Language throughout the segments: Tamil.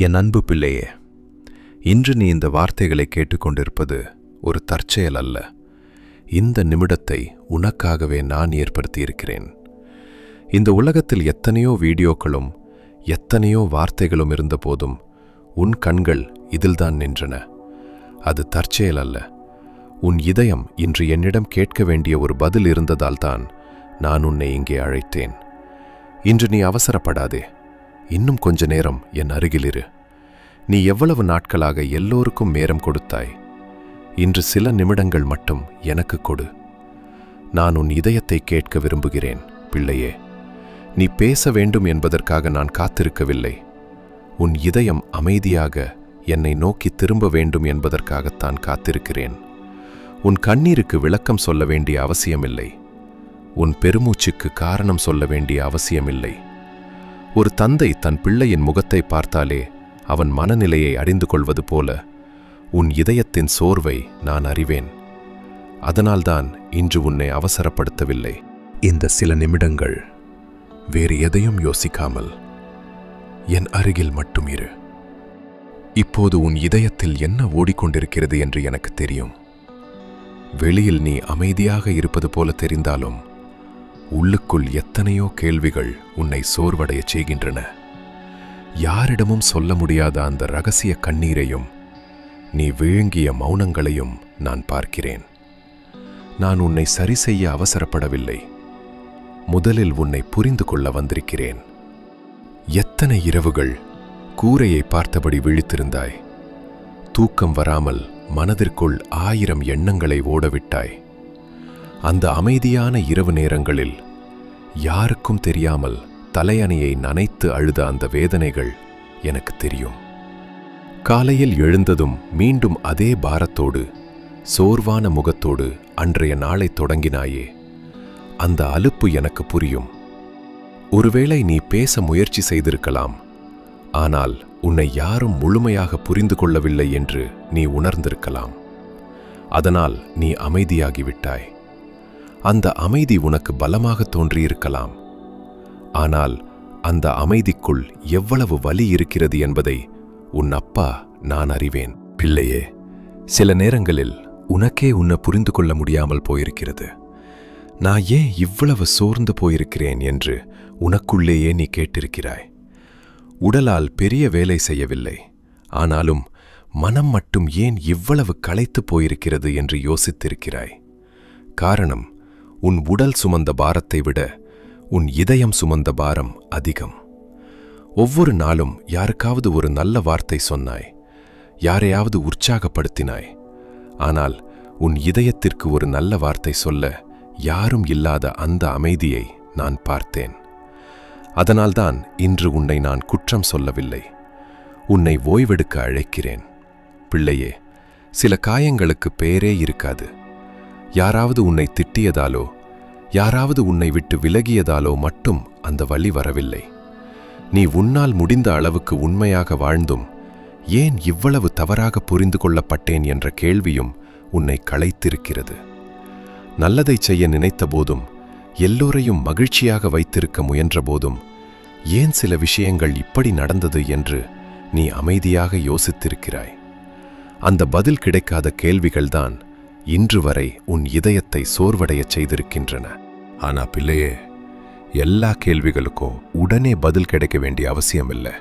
என் அன்பு பிள்ளையே, இன்று நீ இந்த வார்த்தைகளை கேட்டுக்கொண்டிருப்பது ஒரு தற்செயல் அல்ல. இந்த நிமிடத்தை உனக்காகவே நான் ஏற்படுத்தியிருக்கிறேன். இந்த உலகத்தில் எத்தனையோ வீடியோக்களும் எத்தனையோ வார்த்தைகளும் இருந்தபோதும் உன் கண்கள் இதில்தான் நின்றன. அது தற்செயல் அல்ல. உன் இதயம் இன்று என்னிடம் கேட்க வேண்டிய ஒரு பதில் இருந்ததால்தான் நான் உன்னை இங்கே அழைத்தேன். இன்று நீ அவசரப்படாதே. இன்னும் கொஞ்ச நேரம் என் அருகிலிரு. நீ எவ்வளவு நாட்களாக எல்லோருக்கும் நேரம் கொடுத்தாய். இன்று சில நிமிடங்கள் மட்டும் எனக்கு கொடு. நான் உன் இதயத்தை கேட்க விரும்புகிறேன் பிள்ளையே. நீ பேச வேண்டும் என்பதற்காக நான் காத்திருக்கவில்லை. உன் இதயம் அமைதியாக என்னை நோக்கி திரும்ப வேண்டும் என்பதற்காகத்தான் காத்திருக்கிறேன். உன் கண்ணீருக்கு விளக்கம் சொல்ல வேண்டிய அவசியமில்லை. உன் பெருமூச்சுக்கு காரணம் சொல்ல வேண்டிய அவசியமில்லை. ஒரு தந்தை தன் பிள்ளையின் முகத்தை பார்த்தாலே அவன் மனநிலையை அறிந்து கொள்வது போல உன் இதயத்தின் சோர்வை நான் அறிவேன். அதனால்தான் இன்று உன்னை அவசரப்படுத்தவில்லை. இந்த சில நிமிடங்கள் வேறு எதையும் யோசிக்காமல் என் அருகில் மட்டும் இரு. இப்போது உன் இதயத்தில் என்ன ஓடிக்கொண்டிருக்கிறது என்று எனக்கு தெரியும். வெளியில் நீ அமைதியாக இருப்பது போல தெரிந்தாலும் உள்ளுக்குள் எத்தனையோ கேள்விகள் உன்னை சோர்வடையச் செய்கின்றன. யாரிடமும் சொல்ல முடியாத அந்த இரகசிய கண்ணீரையும் நீ விழுங்கிய மௌனங்களையும் நான் பார்க்கிறேன். நான் உன்னை சரி செய்ய அவசரப்படவில்லை. முதலில் உன்னை புரிந்து கொள்ள வந்திருக்கிறேன். எத்தனை இரவுகள் கூரையை பார்த்தபடி விழித்திருந்தாய். தூக்கம் வராமல் மனதிற்குள் 1000 எண்ணங்களை ஓடவிட்டாய். அந்த அமைதியான இரவு நேரங்களில் யாருக்கும் தெரியாமல் தலையணையை நனைத்து அழுத அந்த வேதனைகள் எனக்கு தெரியும். காலையில் எழுந்ததும் மீண்டும் அதே பாரத்தோடு சோர்வான முகத்தோடு அன்றைய நாளை தொடங்கினாயே. அந்த அலுப்பு எனக்கு புரியும். ஒருவேளை நீ பேச முயற்சி செய்திருக்கலாம். ஆனால் உன்னை யாரும் முழுமையாக புரிந்து கொள்ளவில்லை என்று நீ உணர்ந்திருக்கலாம். அதனால் நீ அமைதியாகிவிட்டாய். அந்த அமைதி உனக்கு பலமாக தோன்றியிருக்கலாம். ஆனால் அந்த அமைதிக்குள் எவ்வளவு வலி இருக்கிறது என்பதை உன் அப்பா நான் அறிவேன். பிள்ளையே, சில நேரங்களில் உனக்கே உன்னை புரிந்து கொள்ள முடியாமல் போயிருக்கிறது. நான் ஏன் இவ்வளவு சோர்ந்து போயிருக்கிறேன் என்று உனக்குள்ளேயே நீ கேட்டிருக்கிறாய். உடலால் பெரிய வேலை செய்யவில்லை. ஆனாலும் மனம் மட்டும் ஏன் இவ்வளவு களைத்து போயிருக்கிறது என்று யோசித்திருக்கிறாய். காரணம், உன் உடல் சுமந்த பாரத்தை விட உன் இதயம் சுமந்த பாரம் அதிகம். ஒவ்வொரு நாளும் யாருக்காவது ஒரு நல்ல வார்த்தை சொன்னாய். யாரையாவது உற்சாகப்படுத்தினாய். ஆனால் உன் இதயத்திற்கு ஒரு நல்ல வார்த்தை சொல்ல யாரும் இல்லாத அந்த அமைதியை நான் பார்த்தேன். அதனால்தான் இன்று உன்னை நான் குற்றம் சொல்லவில்லை. உன்னை ஓய்வெடுக்க அழைக்கிறேன். பிள்ளையே, சில காயங்களுக்கு பெயரே இருக்காது. யாராவது உன்னை திட்டியதாலோ யாராவது உன்னை விட்டு விலகியதாலோ மட்டும் அந்த வலி வரவில்லை. நீ உன்னால் முடிந்த அளவுக்கு உண்மையாக வாழ்ந்தும் ஏன் இவ்வளவு தவறாக புரிந்து கொள்ளப்பட்டேன் என்ற கேள்வியும் உன்னை களைத்திருக்கிறது. நல்லதை செய்ய நினைத்த போதும் எல்லோரையும் மகிழ்ச்சியாக வைத்திருக்க முயன்ற போதும் ஏன் சில விஷயங்கள் இப்படி நடந்தது என்று நீ அமைதியாக யோசித்திருக்கிறாய். அந்த பதில் கிடைக்காத கேள்விகள்தான் இன்று வரை உன் இதயத்தை சோர்வடையச் செய்திருக்கின்றன. ஆனா பிள்ளையே, எல்லா கேள்விகளுக்கும் உடனே பதில் கிடைக்க வேண்டிய அவசியமில்லை.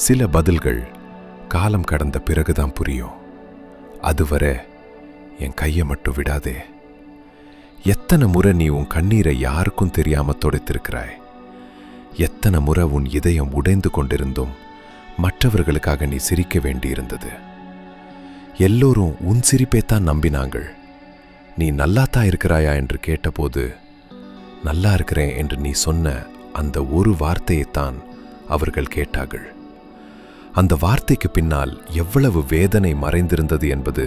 சில பதில்கள் காலம் கடந்த பிறகுதான் புரியும். அதுவரை என் கையை மட்டும் விடாதே. எத்தனை முறை நீ உன் கண்ணீரை யாருக்கும் தெரியாம துடைத்திருக்கிறாய். எத்தனை முறை உன் இதயம் உடைந்து கொண்டிருந்தும் மற்றவர்களுக்காக நீ சிரிக்க வேண்டியிருந்தது. எல்லோரும் உன் சிரிப்பைத்தான் நம்பினாங்கள். நீ நல்லாத்தான் இருக்கிறாயா என்று கேட்டபோது நல்லா இருக்கிறேன் என்று நீ சொன்ன அந்த ஒரு வார்த்தையைத்தான் அவர்கள் கேட்டார்கள். அந்த வார்த்தைக்கு பின்னால் எவ்வளவு வேதனை மறைந்திருந்தது என்பது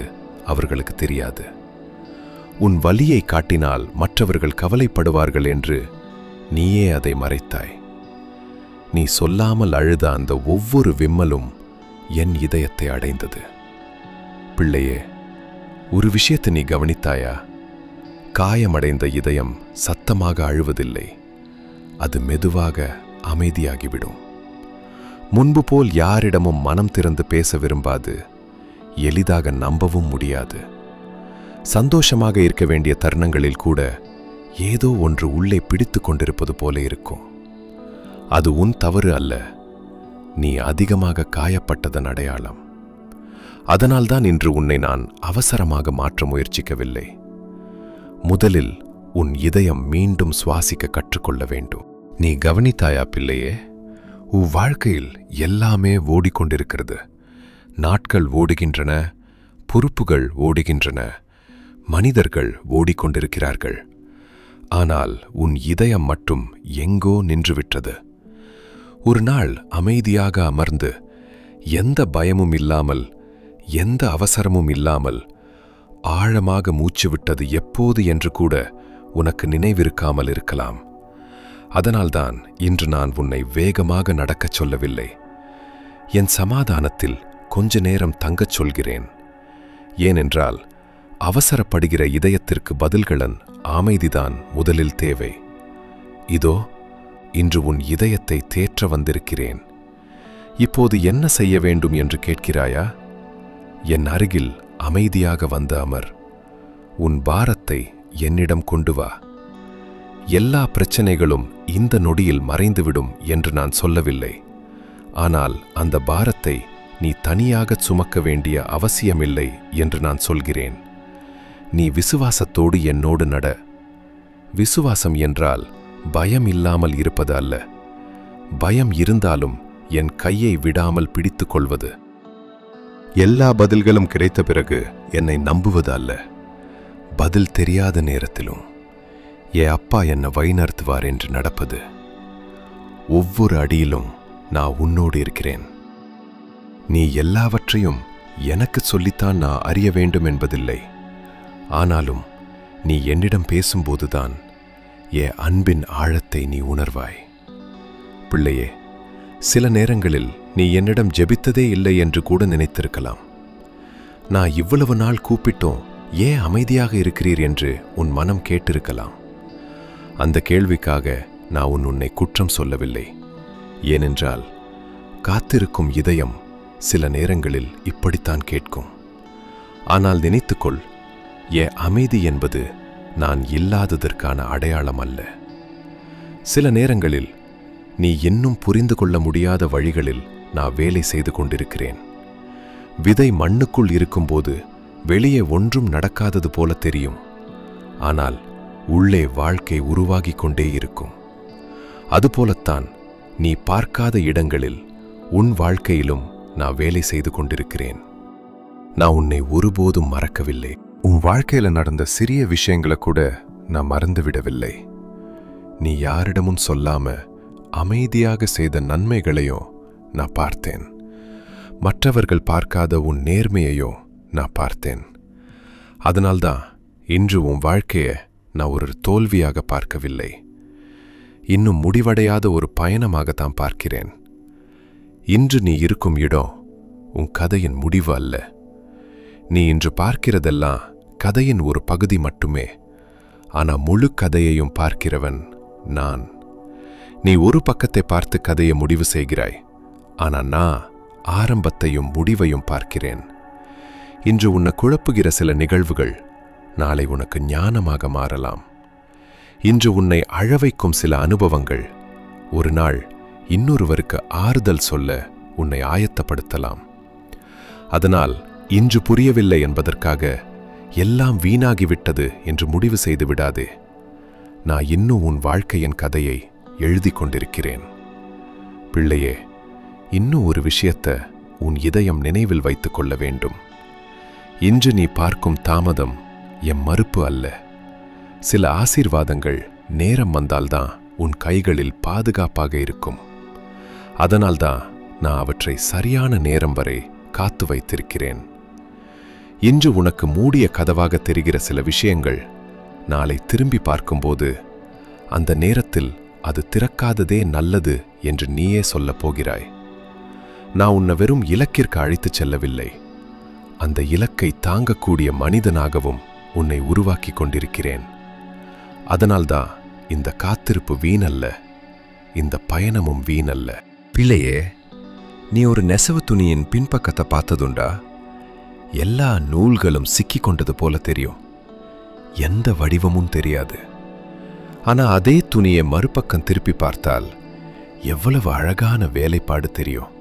அவர்களுக்கு தெரியாது. உன் வலியை காட்டினால் மற்றவர்கள் கவலைப்படுவார்கள் என்று நீயே அதை மறைத்தாய். நீ சொல்லாமல் அழுத அந்த ஒவ்வொரு விம்மலும் என் இதயத்தை அடைந்தது. பிள்ளையே, ஒரு விஷயத்தை நீ கவனித்தாயா? காயமடைந்த இதயம் சத்தமாக அழுவதில்லை. அது மெதுவாக அமைதியாகிவிடும். முன்பு போல் யாரிடமும் மனம் திறந்து பேச விரும்பாது, எளிதாக நம்பவும் முடியாது. சந்தோஷமாக இருக்க வேண்டிய தருணங்களில் கூட ஏதோ ஒன்று உள்ளே பிடித்து கொண்டிருப்பது போல இருக்கும். அது உன் தவறு அல்ல, நீ அதிகமாக காயப்பட்டதன் அடையாளம். அதனால்தான் இன்று உன்னை நான் அவசரமாக மாற்ற முயற்சிக்கவில்லை. முதலில் உன் இதயம் மீண்டும் சுவாசிக்க கற்றுக்கொள்ள வேண்டும். நீ கவனித்தாயா பிள்ளையே? உன் வாழ்க்கையில் எல்லாமே ஓடிக்கொண்டிருக்கிறது. நாட்கள் ஓடுகின்றன, பொறுப்புகள் ஓடுகின்றன, மனிதர்கள் ஓடிக்கொண்டிருக்கிறார்கள். ஆனால் உன் இதயம் மட்டும் எங்கோ நின்றுவிட்டது. ஒரு நாள் அமைதியாக அமர்ந்து, எந்த பயமும் இல்லாமல், எந்த அவசரமும் இல்லாமல் ஆழமாக மூச்சு விட்டது எப்போது என்று கூட உனக்கு நினைவிருக்காமல் இருக்கலாம். அதனால்தான் இன்று நான் உன்னை வேகமாக நடக்கச் சொல்லவில்லை. என் சமாதானத்தில் கொஞ்ச நேரம் தங்கச் சொல்கிறேன். ஏனென்றால் அவசரப்படுகிற இதயத்திற்கு பதில்களன் அமைதிதான் முதலில் தேவை. இதோ இன்று உன் இதயத்தை தேற்ற வந்திருக்கிறேன். இப்போது என்ன செய்ய வேண்டும் என்று கேட்கிறாயா? என் அருகில் அமைதியாக வந்து அமர். உன் பாரத்தை என்னிடம் கொண்டு வா. எல்லா பிரச்சனைகளும் இந்த நொடியில் மறைந்துவிடும் என்று நான் சொல்லவில்லை. ஆனால் அந்த பாரத்தை நீ தனியாக சுமக்க வேண்டிய அவசியமில்லை என்று நான் சொல்கிறேன். நீ விசுவாசத்தோடு என்னோடு நட. விசுவாசம் என்றால் பயம் இல்லாமல் இருப்பது அல்ல. பயம் இருந்தாலும் என் கையை விடாமல் பிடித்துக் கொள்வது. எல்லா பதில்களும் கிடைத்த பிறகு என்னை நம்புவது அல்ல. பதில் தெரியாத நேரத்திலும் என் அப்பா என்னை வழிநடத்துவார் என்று நடப்பது. ஒவ்வொரு அடியிலும் நான் உன்னோடு இருக்கிறேன். நீ எல்லாவற்றையும் எனக்கு சொல்லித்தான் நான் அறிய வேண்டும் என்பதில்லை. ஆனாலும் நீ என்னிடம் பேசும்போதுதான் என் அன்பின் ஆழத்தை நீ உணர்வாய். பிள்ளையே, சில நேரங்களில் நீ என்னிடம் ஜெபித்ததே இல்லை என்று கூட நினைத்திருக்கலாம். நான் இவ்வளவு நாள் கூப்பிட்டோம், ஏன் அமைதியாக இருக்கிறீர் என்று உன் மனம் கேட்டிருக்கலாம். அந்த கேள்விக்காக நான் உன்னை குற்றம் சொல்லவில்லை. ஏனென்றால் காத்திருக்கும் இதயம் சில நேரங்களில் இப்படித்தான் கேட்கும். ஆனால் நினைத்துக்கொள், என் அமைதி என்பது நான் இல்லாததற்கான அடையாளம் அல்ல. சில நேரங்களில் நீ இன்னும் புரிந்து கொள்ள முடியாத வழிகளில் நான் வேலை செய்து கொண்டிருக்கிறேன். விதை மண்ணுக்குள் இருக்கும்போது வெளியே ஒன்றும் நடக்காதது போல தெரியும். ஆனால் உள்ளே வாழ்க்கை உருவாகிக் கொண்டே இருக்கும். அதுபோலத்தான் நீ பார்க்காத இடங்களில் உன் வாழ்க்கையிலும் நான் வேலை செய்து கொண்டிருக்கிறேன். நான் உன்னை ஒருபோதும் மறக்கவில்லை. உன் வாழ்க்கையில் நடந்த சிறிய விஷயங்களை கூட நான் மறந்துவிடவில்லை. நீ யாரிடமும் சொல்லாம அமைதியாக செய்த நன்மைகளையும் நான் பார்த்தேன். மற்றவர்கள் பார்க்காத உன் நேர்மையையும் நான் பார்த்தேன். அதனால்தான் இன்று உன் வாழ்க்கையை நான் ஒரு தோல்வியாக பார்க்கவில்லை, இன்னும் முடிவடையாத ஒரு பயணமாகத்தான் பார்க்கிறேன். இன்று நீ இருக்கும் இடம் உன் கதையின் முடிவு அல்ல. நீ இன்று பார்க்கிறதெல்லாம் கதையின் ஒரு பகுதி மட்டுமே. ஆனா முழு கதையையும் பார்க்கிறவன் நான். நீ ஒரு பக்கத்தை பார்த்து கதையை முடிவு செய்கிறாய். ஆனா நான் ஆரம்பத்தையும் முடிவையும் பார்க்கிறேன். இன்று உன்னை குழப்புகிற சில நிகழ்வுகள் நாளை உனக்கு ஞானமாக மாறலாம். இன்று உன்னை அழவைக்கும் சில அனுபவங்கள் ஒரு நாள் இன்னொருவருக்கு ஆறுதல் சொல்ல உன்னை ஆயத்தப்படுத்தலாம். அதனால் இன்று புரியவில்லை என்பதற்காக எல்லாம் வீணாகிவிட்டது என்று முடிவு செய்து விடாதே. நான் இன்னும் உன் வாழ்க்கையின் கதையை எழுதி கொண்டிருக்கிறேன். பிள்ளையே, இன்னும் ஒரு விஷயத்தை உன் இதயம் நினைவில் வைத்துக் கொள்ள வேண்டும். இன்று நீ பார்க்கும் தாமதம் என் மறுப்பு அல்ல. சில ஆசீர்வாதங்கள் நேரம் வந்தால்தான் உன் கைகளில் பாதுகாப்பாக இருக்கும். அதனால்தான் நான் அவற்றை சரியான நேரம் வரை காத்து வைத்திருக்கிறேன். இன்று உனக்கு மூடிய கதவாக தெரிகிற சில விஷயங்கள் நாளை திரும்பி பார்க்கும்போது அந்த நேரத்தில் அது திறக்காததே நல்லது என்று நீயே சொல்லப் போகிறாய். நான் உன்னை வெறும் இலக்கிற்கு அழைத்துச் செல்லவில்லை, அந்த இலக்கை தாங்கக்கூடிய மனிதனாகவும் உன்னை உருவாக்கி கொண்டிருக்கிறேன். அதனால்தான் இந்த காத்திருப்பு வீணல்ல, இந்த பயணமும் வீணல்ல. பிள்ளையே, நீ ஒரு நெசவு துணியின் பின்பக்கத்தை பார்த்ததுண்டா? எல்லா நூல்களும் சிக்கிக் கொண்டது போல தெரியும். எந்த வடிவமும் தெரியாது. ஆனா அதே துணியை மறுபக்கம் திருப்பி பார்த்தால் எவ்வளவு அழகான வேலைப்பாடு தெரியும்.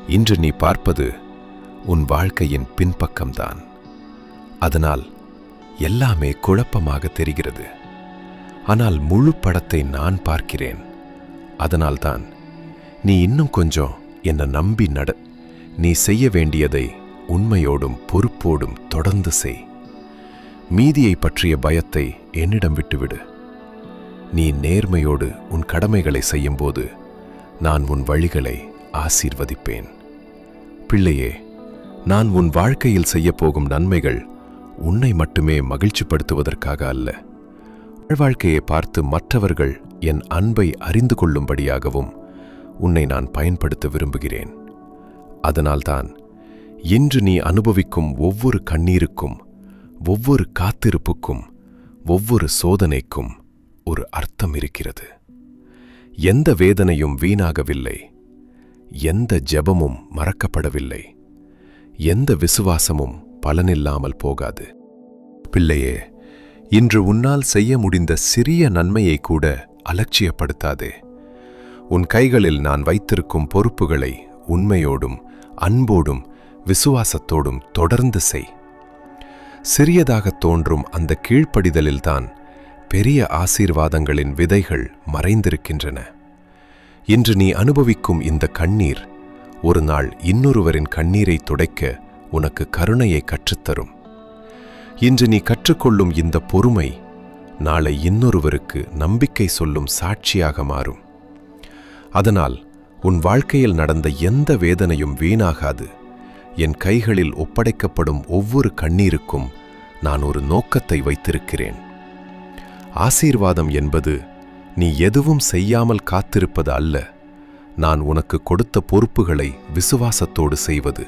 இன்று நீ பார்ப்பது உன் வாழ்க்கையின் பின்பக்கம்தான். அதனால் எல்லாமே குழப்பமாக தெரிகிறது. ஆனால் முழு படத்தை நான் பார்க்கிறேன். அதனால்தான் நீ இன்னும் கொஞ்சம் என்னை நம்பி நட. நீ செய்ய வேண்டியதை உண்மையோடும் பொறுப்போடும் தொடர்ந்து செய். மீதியை பற்றிய பயத்தை என்னிடம் விட்டுவிடு. நீ நேர்மையோடு உன் கடமைகளை செய்யும்போது நான் உன் வழிகளை ஆசீர்வதிப்பேன். பிள்ளையே, நான் உன் வாழ்க்கையில் செய்யப்போகும் நன்மைகள் உன்னை மட்டுமே மகிழ்ச்சிப்படுத்துவதற்காக அல்ல, வாழ்க்கையை பார்த்து மற்றவர்கள் என் அன்பை அறிந்து கொள்ளும்படியாகவும் உன்னை நான் பயன்படுத்த விரும்புகிறேன். அதனால்தான் இன்று நீ அனுபவிக்கும் ஒவ்வொரு கண்ணீருக்கும், ஒவ்வொரு காத்திருப்புக்கும், ஒவ்வொரு சோதனைக்கும் ஒரு அர்த்தம் இருக்கிறது. எந்த வேதனையும் வீணாகவில்லை, எந்த ஜெபமும் மறக்கப்படவில்லை, எந்த விசுவாசமும் பலனில்லாமல் போகாது. பிள்ளையே, இன்று உன்னால் செய்ய முடிந்த சிறிய நன்மையை கூட அலட்சியப்படுத்தாதே. உன் கைகளில் நான் வைத்திருக்கும் பொறுப்புகளை உண்மையோடும் அன்போடும் விசுவாசத்தோடும் தொடர்ந்து செய். சிறியதாகத் தோன்றும் அந்த கீழ்ப்படிதலில்தான் பெரிய ஆசீர்வாதங்களின் விதைகள் மறைந்திருக்கின்றன. இன்று நீ அனுபவிக்கும் இந்த கண்ணீர் ஒரு நாள் இன்னொருவரின் கண்ணீரை துடைக்க உனக்கு கருணையை கற்றுத்தரும். இன்று நீ கற்றுக்கொள்ளும் இந்த பொறுமை நாளை இன்னொருவருக்கு நம்பிக்கை சொல்லும் சாட்சியாக மாறும். அதனால் உன் வாழ்க்கையில் நடந்த எந்த வேதனையும் வீணாகாது. என் கைகளில் ஒப்படைக்கப்படும் ஒவ்வொரு கண்ணீருக்கும் நான் ஒரு நோக்கத்தை வைத்திருக்கிறேன். ஆசீர்வாதம் என்பது நீ எதுவும் செய்யாமல் காத்திருப்பது அல்ல, நான் உனக்கு கொடுத்த பொறுப்புகளை விசுவாசத்தோடு செய்வது,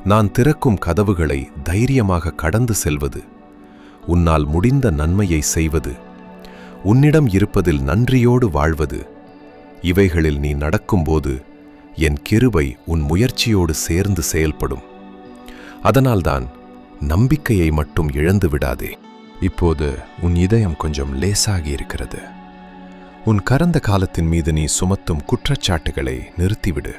நான் திறக்கும் கதவுகளை தைரியமாக கடந்து செல்வது, உன்னால் முடிந்த நன்மையை செய்வது, உன்னிடம் இருப்பதில் நன்றியோடு வாழ்வது. இவைகளில் நீ நடக்கும்போது என் கிருபை உன் முயற்சியோடு சேர்ந்து செயல்படும். அதனால்தான் நம்பிக்கையை மட்டும் இழந்து விடாதே. இப்போது உன் இதயம் கொஞ்சம் லேசாகி இருக்கிறது. உன் கடந்த காலத்தின் மீது நீ சுமத்தும் குற்றச்சாட்டுகளை நிறுத்திவிடு.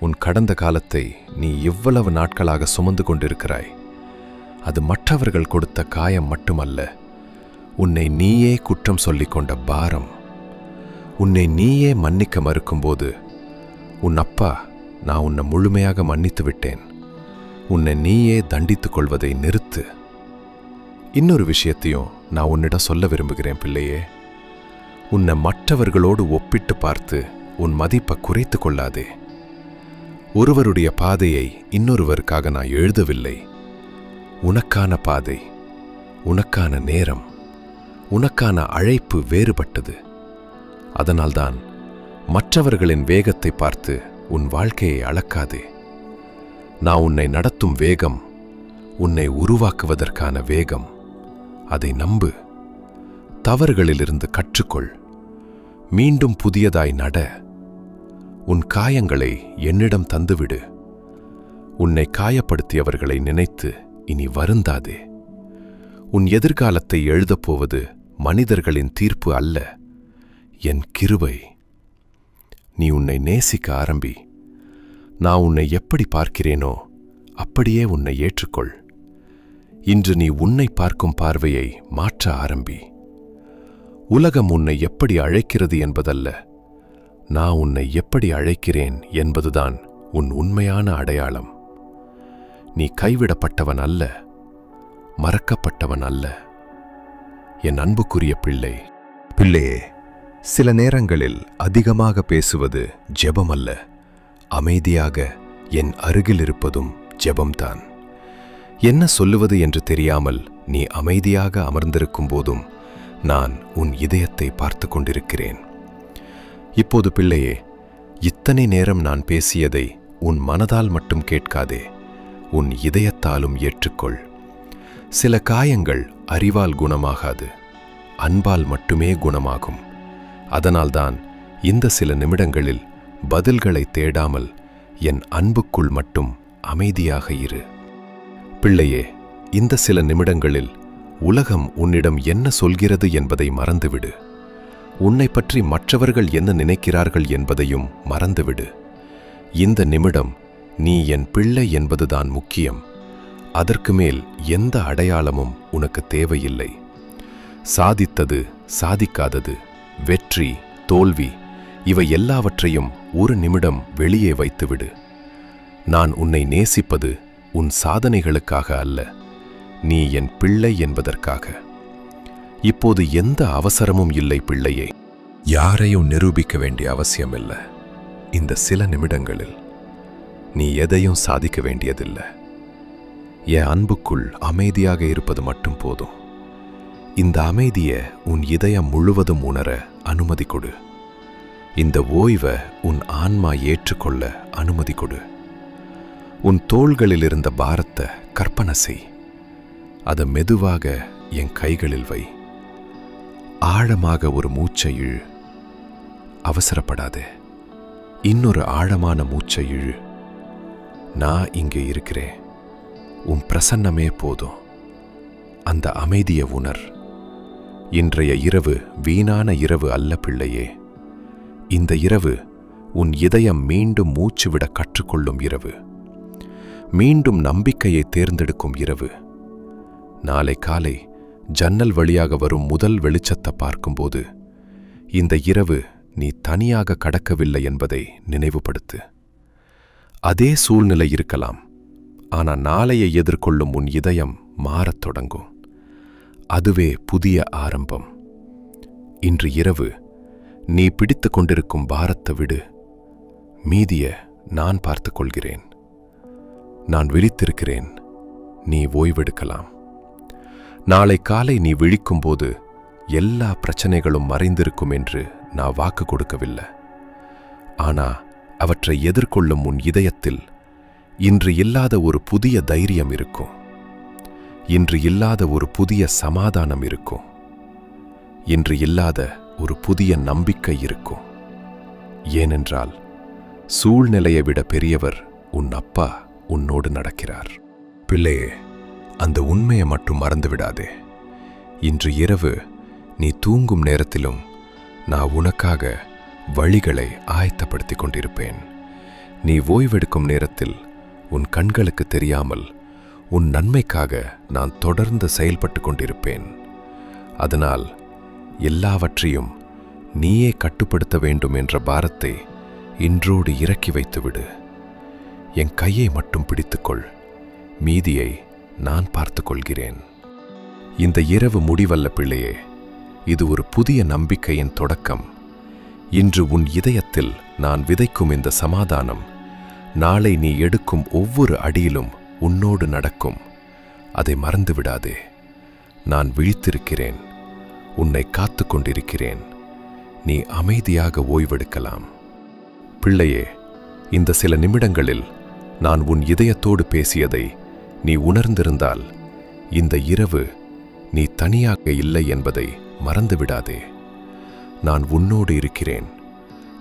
உன் கடந்த காலத்தை நீ எவ்வளவு நாட்களாக சுமந்து கொண்டிருக்கிறாய். அது மற்றவர்கள் கொடுத்த காயம் மட்டுமல்ல, உன்னை நீயே குற்றம் சொல்லிக் கொண்ட பாரம். உன்னை நீயே மன்னிக்க மறுக்கும்போது, உன் அப்பா நான் உன்னை முழுமையாக மன்னித்து விட்டேன், உன்னை நீயே தண்டித்துக் கொள்வதை நிறுத்து. இன்னொரு விஷயத்தையும் நான் உன்னிடம் சொல்ல விரும்புகிறேன் பிள்ளையே. உன்னை மற்றவர்களோடு ஒப்பிட்டு பார்த்து உன் மதிப்பை குறைத்து கொள்ளாதே. ஒருவருடைய பாதையை இன்னொருவருக்காக நான் எழுதவில்லை. உனக்கான பாதை, உனக்கான நேரம், உனக்கான அழைப்பு வேறுபட்டது. அதனால்தான் மற்றவர்களின் வேகத்தை பார்த்து உன் வாழ்க்கையை அளக்காதே. நான் உன்னை நடத்தும் வேகம் உன்னை உருவாக்குவதற்கான வேகம். அதை நம்பு. தவறுகளிலிருந்து கற்றுக்கொள். மீண்டும் புதியதாய் நட. உன் காயங்களை என்னிடம் தந்துவிடு. உன்னை காயப்படுத்தியவர்களை நினைத்து இனி வருந்தாதே. உன் எதிர்காலத்தை எழுதப்போவது மனிதர்களின் தீர்ப்பு அல்ல, என் கிருபை. நீ உன்னை நேசிக்க ஆரம்பி. நான் உன்னை எப்படி பார்க்கிறேனோ அப்படியே உன்னை ஏற்றுக்கொள். இன்று நீ உன்னை பார்க்கும் பார்வையை மாற்ற ஆரம்பி. உலகம் உன்னை எப்படி அழைக்கிறது என்பதல்ல, நான் உன்னை எப்படி அழைக்கிறேன் என்பதுதான் உன் உண்மையான அடையாளம். நீ கைவிடப்பட்டவன் அல்ல, மறக்கப்பட்டவன் அல்ல. என் அன்புக்குரிய பிள்ளை. பிள்ளையே, சில நேரங்களில் அதிகமாக பேசுவது ஜெபம் அல்ல, அமைதியாக என் அருகில் இருப்பதும் ஜெபம்தான். என்ன சொல்லுவது என்று தெரியாமல் நீ அமைதியாக அமர்ந்திருக்கும் போதும் நான் உன் இதயத்தை பார்த்து கொண்டிருக்கிறேன். இப்போது பிள்ளையே, இத்தனை நேரம் நான் பேசியதை உன் மனதால் மட்டும் கேட்காதே, உன் இதயத்தாலும் ஏற்றுக்கொள். சில காயங்கள் அறிவால் குணமாகாது, அன்பால் மட்டுமே குணமாகும். அதனால்தான் இந்த சில நிமிடங்களில் பதில்களை தேடாமல் என் அன்புக்குள் மட்டும் அமைதியாக இரு. பிள்ளையே, இந்த சில நிமிடங்களில் உலகம் உன்னிடம் என்ன சொல்கிறது என்பதை மறந்துவிடு. உன்னை பற்றி மற்றவர்கள் என்ன நினைக்கிறார்கள் என்பதையும் மறந்துவிடு. இந்த நிமிடம் நீ என் பிள்ளை என்பதுதான் முக்கியம். அதற்கு மேல் எந்த அடையாளமும் உனக்கு தேவையில்லை. சாதித்தது, சாதிக்காதது, வெற்றி, தோல்வி, இவை எல்லாவற்றையும் ஒரு நிமிடம் வெளியே வைத்துவிடு. நான் உன்னை நேசிப்பது உன் சாதனைகளுக்காக அல்ல, நீ என் பிள்ளை என்பதற்காக. இப்போது எந்த அவசரமும் இல்லை பிள்ளையே. யாரையும் நிரூபிக்க வேண்டிய அவசியமில்லை. இந்த சில நிமிடங்களில் நீ எதையும் சாதிக்க வேண்டியதில்லை. என் அன்புக்குள் அமைதியாக இருப்பது மட்டும் போதும். இந்த அமைதியை உன் இதயம் முழுவதும் உணர அனுமதி கொடு. இந்த ஓய்வை உன் ஆன்மா ஏற்றுக்கொள்ள அனுமதி கொடு. உன் தோள்களில் இருந்த பாரத்தை கற்பனை செய். அதை மெதுவாக என் கைகளில் வை. ஆழமாக ஒரு மூச்சை இழு. அவசரப்படாதே. இன்னொரு ஆழமான மூச்சை இழு. நான் இங்கே இருக்கிறேன். உன் பிரசன்னமே போதும். அந்த அமைதியை உணர். இன்றைய இரவு வீணான இரவு அல்ல பிள்ளையே. இந்த இரவு உன் இதயம் மீண்டும் மூச்சுவிட கற்றுக்கொள்ளும் இரவு. மீண்டும் நம்பிக்கையை தேர்ந்தெடுக்கும் இரவு. நாளை காலை ஜன்னல் வழியாக வரும் முதல் வெளிச்சத்தை பார்க்கும்போது இந்த இரவு நீ தனியாக கடக்கவில்லை என்பதை நினைவுபடுத்து. அதே சூழ்நிலை இருக்கலாம், ஆனால் நாளையை எதிர்கொள்ளும் உன் இதயம் மாறத் தொடங்கும். அதுவே புதிய ஆரம்பம். இன்று இரவு நீ பிடித்து கொண்டிருக்கும் பாரத்தை விடு. மீதியை நான் பார்த்துக் கொள்கிறேன். நான் விழித்திருக்கிறேன். நீ ஓய்வெடுக்கலாம். நாளை காலை நீ விழிக்கும்போது எல்லா பிரச்சனைகளும் மறைந்திருக்கும் என்று நான் வாக்கு கொடுக்கவில்லை. ஆனா அவற்றை எதிர்கொள்ளும் உன் இதயத்தில் இன்று இல்லாத ஒரு புதிய தைரியம் இருக்கும். இன்று இல்லாத ஒரு புதிய சமாதானம் இருக்கும். இன்று இல்லாத ஒரு புதிய நம்பிக்கை இருக்கும். ஏனென்றால் சூழ்நிலையை விட பெரியவர் உன் அப்பா உன்னோடு நடக்கிறார். பிள்ளையே, அந்த உண்மையை மட்டும் மறந்துவிடாதே. இன்று இரவு நீ தூங்கும் நேரத்திலும் நான் உனக்காக வழிகளை ஆயத்தப்படுத்திக் கொண்டிருப்பேன். நீ ஓய்வெடுக்கும் நேரத்தில் உன் கண்களுக்கு தெரியாமல் உன் நன்மைக்காக நான் தொடர்ந்து செயல்பட்டு கொண்டிருப்பேன். அதனால் எல்லாவற்றையும் நீயே கட்டுப்படுத்த வேண்டும் என்ற பாரத்தை இன்றோடு இறக்கி வைத்துவிடு. என் கையை மட்டும் பிடித்துக்கொள். மீதியை நான் பார்த்து கொள்கிறேன். இந்த இரவு முடிவல்ல பிள்ளையே. இது ஒரு புதிய நம்பிக்கையின் தொடக்கம். இன்று உன் இதயத்தில் நான் விதைக்கும் இந்த சமாதானம் நாளை நீ எடுக்கும் ஒவ்வொரு அடியிலும் உன்னோடு நடக்கும். அதை மறந்துவிடாதே. நான் விழித்திருக்கிறேன். உன்னை காத்து கொண்டிருக்கிறேன். நீ அமைதியாக ஓய்வெடுக்கலாம். பிள்ளையே, இந்த சில நிமிடங்களில் நான் உன் இதயத்தோடு பேசியதை நீ உணர்ந்திருந்தால் இந்த இரவு நீ தனியாக இல்லை என்பதை மறந்துவிடாதே. நான் உன்னோடு இருக்கிறேன்.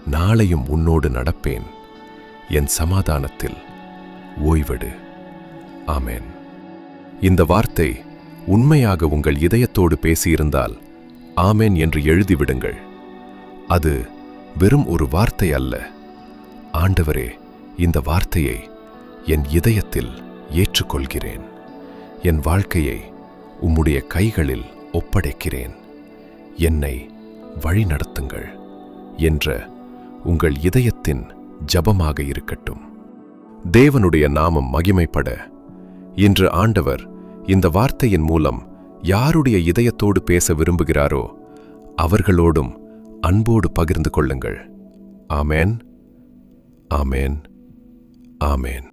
நாளையும் உன்னோடு நடப்பேன். என் சமாதானத்தில் ஓய்வெடு. ஆமென். இந்த வார்த்தை உண்மையாக உங்கள் இதயத்தோடு பேசியிருந்தால் ஆமென் என்று எழுதிவிடுங்கள். அது வெறும் ஒரு வார்த்தை அல்ல. ஆண்டவரே, இந்த வார்த்தையை என் இதயத்தில் ஏற்றுக்கொள்கிறேன். என் வாழ்க்கையை உம்முடைய கைகளில் ஒப்படைக்கிறேன். என்னை வழிநடத்துங்கள் என்ற உங்கள் இதயத்தின் ஜபமாக இருக்கட்டும். தேவனுடைய நாமம் மகிமைப்பட இன்று ஆண்டவர் இந்த வார்த்தையின் மூலம் யாருடைய இதயத்தோடு பேச விரும்புகிறாரோ அவர்களோடும் அன்போடு பகிர்ந்து கொள்ளுங்கள். ஆமென், ஆமென், ஆமென்.